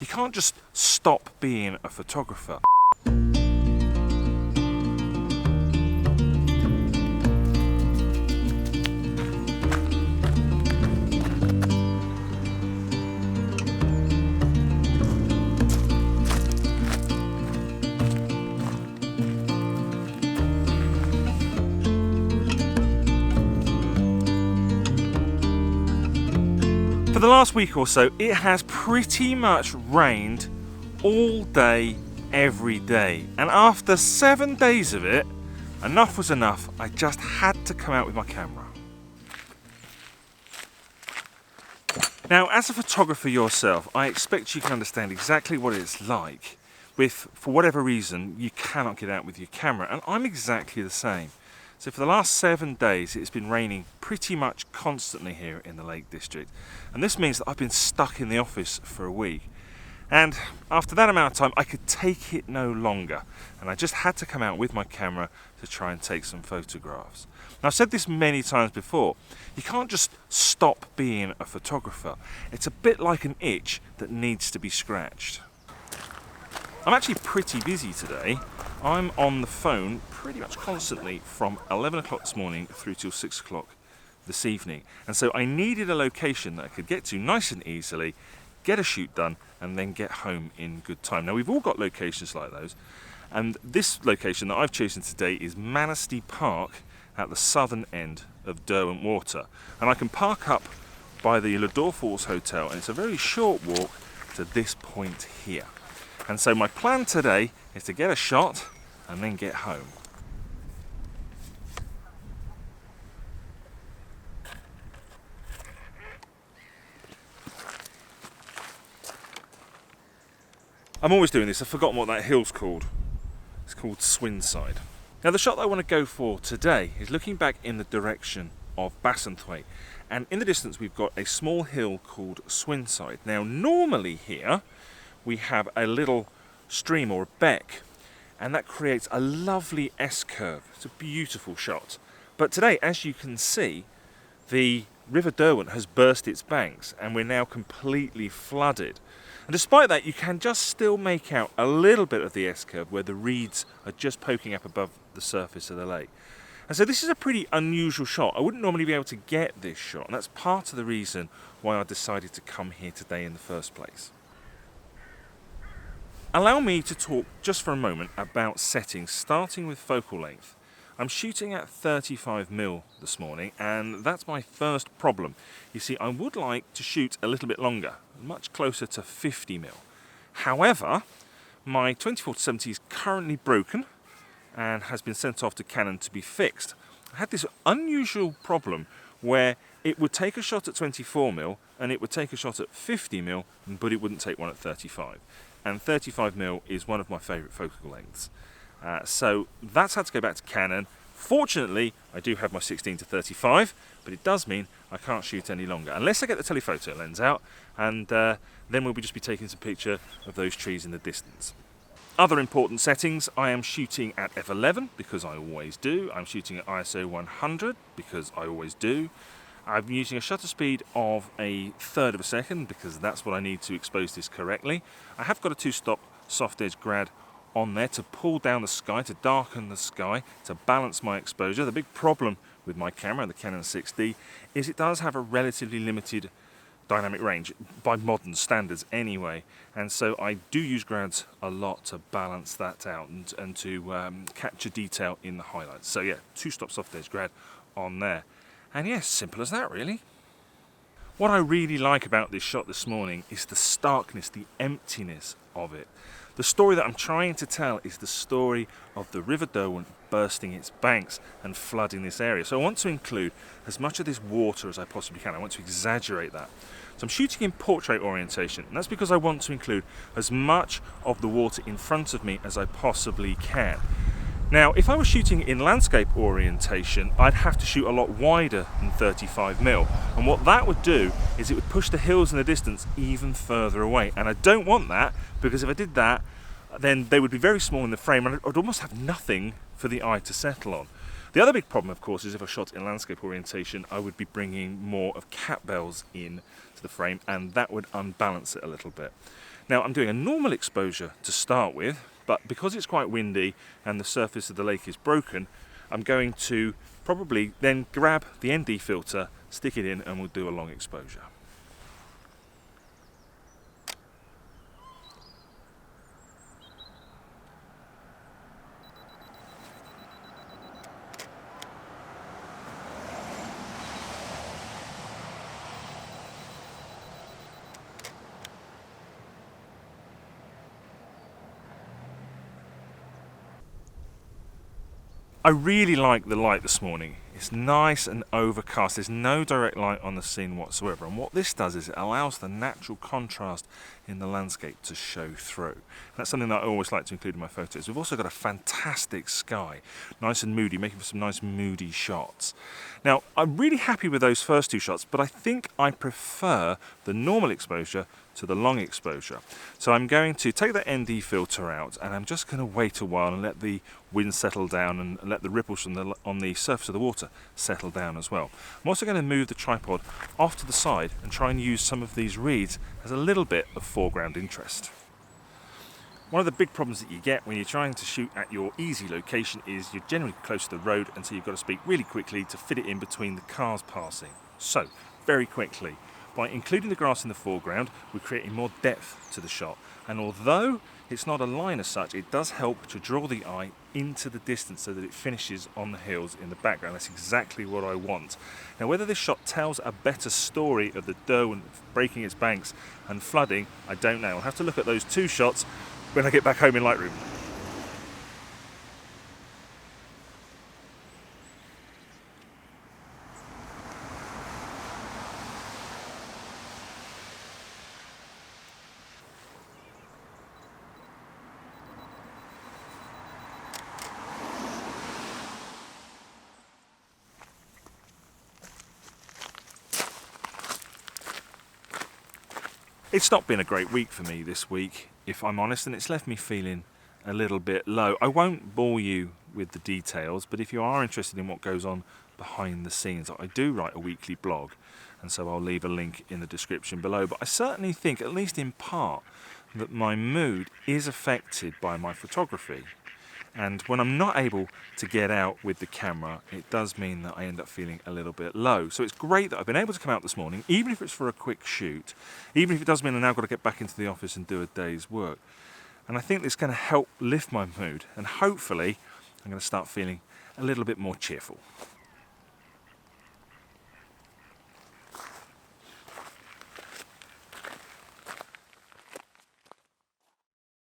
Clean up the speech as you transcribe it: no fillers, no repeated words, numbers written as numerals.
You can't just stop being a photographer. For the last week or so, it has pretty much rained all day, every day. And after 7 days of it, enough was enough. I just had to come out with my camera. Now, as a photographer yourself, I expect you can understand exactly what it's like if, for whatever reason, you cannot get out with your camera. And I'm exactly the same. So for the last 7 days, it's been raining pretty much constantly here in the Lake District. And this means that I've been stuck in the office for a week. And after that amount of time, I could take it no longer. And I just had to come out with my camera to try and take some photographs. Now, I've said this many times before. You can't just stop being a photographer. It's a bit like an itch that needs to be scratched. I'm actually pretty busy today. I'm on the phone pretty much constantly from 11 o'clock this morning through till 6 o'clock this evening. And so I needed a location that I could get to nice and easily, get a shoot done, and then get home in good time. Now, we've all got locations like those. And this location that I've chosen today is Manesty Park at the southern end of Derwent Water. And I can park up by the River Falls Hotel, and it's a very short walk to this point here. And so my plan today is to get a shot and then get home. I'm always doing this. I've forgotten what that hill's called. It's called Swinside. Now, the shot that I want to go for today is looking back in the direction of Bassenthwaite. And in the distance, we've got a small hill called Swinside. Now, normally here, we have a little stream or a beck, and that creates a lovely S-curve. It's a beautiful shot. But today, as you can see, the River Derwent has burst its banks and we're now completely flooded. And despite that, you can just still make out a little bit of the S-curve where the reeds are just poking up above the surface of the lake. And so this is a pretty unusual shot. I wouldn't normally be able to get this shot, and that's part of the reason why I decided to come here today in the first place. Allow me to talk just for a moment about settings, starting with focal length. I'm shooting at 35mm this morning, and that's my first problem. You see, I would like to shoot a little bit longer, much closer to 50mm. However, my 24-70 is currently broken and has been sent off to Canon to be fixed. I had this unusual problem where it would take a shot at 24mm and it would take a shot at 50mm, but it wouldn't take one at 35. And 35mm is one of my favourite focal lengths. So that's had to go back to Canon. Fortunately, I do have my 16-35, but it does mean I can't shoot any longer, unless I get the telephoto lens out, and then we'll just be taking some picture of those trees in the distance. Other important settings, I am shooting at f11, because I always do. I'm shooting at ISO 100, because I always do. I'm using a shutter speed of 1/3 of a second, because that's what I need to expose this correctly. I have got a 2-stop soft edge grad on there to pull down the sky, to darken the sky, to balance my exposure. The big problem with my camera, the Canon 6D, is it does have a relatively limited dynamic range, by modern standards anyway, and so I do use grads a lot to balance that out and to capture detail in the highlights. So yeah, 2-stop soft edge grad on there. And yes, simple as that really. What I really like about this shot this morning is the starkness, the emptiness of it. The story that I'm trying to tell is the story of the River Derwent bursting its banks and flooding this area. So I want to include as much of this water as I possibly can. I want to exaggerate that. So I'm shooting in portrait orientation, and that's because I want to include as much of the water in front of me as I possibly can. Now, if I was shooting in landscape orientation, I'd have to shoot a lot wider than 35mm. And what that would do is it would push the hills in the distance even further away. And I don't want that, because if I did that, then they would be very small in the frame and I'd almost have nothing for the eye to settle on. The other big problem, of course, is if I shot in landscape orientation, I would be bringing more of cat bells in to the frame, and that would unbalance it a little bit. Now I'm doing a normal exposure to start with, but because it's quite windy and the surface of the lake is broken, I'm going to probably then grab the ND filter, stick it in, and we'll do a long exposure. I really like the light this morning. It's nice and overcast. There's no direct light on the scene whatsoever. And what this does is it allows the natural contrast in the landscape to show through. That's something that I always like to include in my photos. We've also got a fantastic sky, nice and moody, making for some nice moody shots. Now, I'm really happy with those first two shots, but I think I prefer the normal exposure to the long exposure. So I'm going to take that ND filter out, and I'm just going to wait a while and let the wind settle down and let the ripples on the surface of the water settle down as well. I'm also going to move the tripod off to the side and try and use some of these reeds as a little bit of foreground interest. One of the big problems that you get when you're trying to shoot at your easy location is you're generally close to the road, and so you've got to speak really quickly to fit it in between the cars passing. So, very quickly, by including the grass in the foreground, we're creating more depth to the shot. And although it's not a line as such, it does help to draw the eye into the distance so that it finishes on the hills in the background. That's exactly what I want. Now, whether this shot tells a better story of the Derwent breaking its banks and flooding, I don't know. I'll have to look at those two shots when I get back home in Lightroom. It's not been a great week for me this week, if I'm honest, and it's left me feeling a little bit low. I won't bore you with the details, but if you are interested in what goes on behind the scenes, I do write a weekly blog, and so I'll leave a link in the description below. But I certainly think, at least in part, that my mood is affected by my photography. And when I'm not able to get out with the camera, it does mean that I end up feeling a little bit low. So it's great that I've been able to come out this morning, even if it's for a quick shoot, even if it does mean I've now got to get back into the office and do a day's work. And I think it's going to help lift my mood, and hopefully I'm going to start feeling a little bit more cheerful.